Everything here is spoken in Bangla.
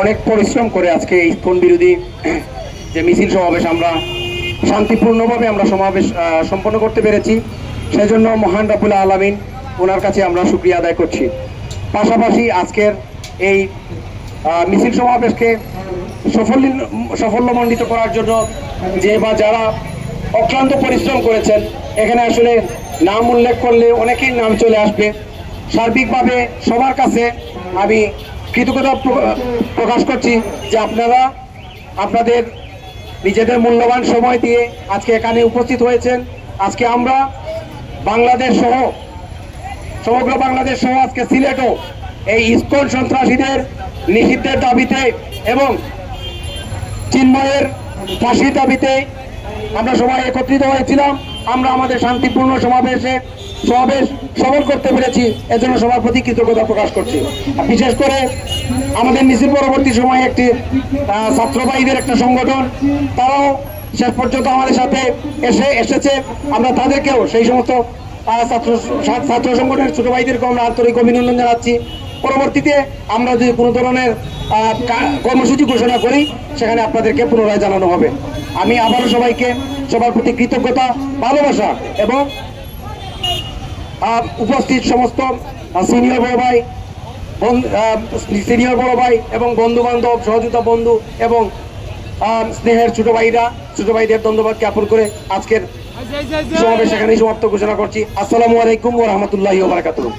অনেক পরিশ্রম করে আজকে ইসকন বিরোধী যে মিছিল সমাবেশ আমরা শান্তিপূর্ণভাবে আমরা সমাবেশ সম্পন্ন করতে পেরেছি। সেজন্য মহান রব্বুল আলামিন ওনার কাছে আমরা শুকরিয়া আদায় করছি। পাশাপাশি আজকের এই মিছিল সমাবেশকে সাফল্যমণ্ডিত করার জন্য যে বা যারা অক্লান্ত পরিশ্রম করেছেন, এখানে আসলে নাম উল্লেখ করলে অনেকেই নাম চলে আসবে। সার্বিকভাবে সবার কাছে আমি কৃতজ্ঞতা প্রকাশ করছি যে আপনারা আপনাদের নিজেদের মূল্যবান সময় দিয়ে আজকে এখানে উপস্থিত হয়েছেন। আজকে আমরা বাংলাদেশ সহ সমগ্র বাংলাদেশ সহ আজকে সিলেটও এই ইসকন সন্ত্রাসীদের নিষিদ্ধের দাবিতে এবং চিন্ময়ের ফাঁসির দাবিতে আমরা সবাই একত্রিত হয়েছিলাম। আমরা আমাদের শান্তিপূর্ণ সমাবেশ সফল করতে পেরেছি, এজন্য সবার প্রতি কৃতজ্ঞতা প্রকাশ করছি। বিশেষ করে আমাদের মিছিল পরবর্তী সময়ে একটি ছাত্রবাহীদের একটা সংগঠন, তারাও শেষ পর্যন্ত আমাদের সাথে এসেছে। আমরা তাদেরকেও সেই সমস্ত ছাত্র সংগঠনের ছোট ভাইদেরকেও আমরা আন্তরিক অভিনন্দন জানাচ্ছি। পরবর্তীতে আমরা যদি কোনো ধরনের কর্মসূচি ঘোষণা করি, সেখানে আপনাদেরকে পুনরায় জানানো হবে। আমি আবারও সবাইকে সবার প্রতি কৃতজ্ঞতা, ভালোবাসা এবং উপস্থিত সমস্ত সিনিয়র বড় ভাই এবং বন্ধু বান্ধব, সহযোগিতা বন্ধু এবং স্নেহের ছোট ভাইদের ধন্যবাদ জ্ঞাপন করে আজকের সমাবেশ এখানেই সমাপ্ত ঘোষণা করছি। আসসালামু আলাইকুম ওয়া রাহমাতুল্লাহি ওয়া বারাকাতুহু।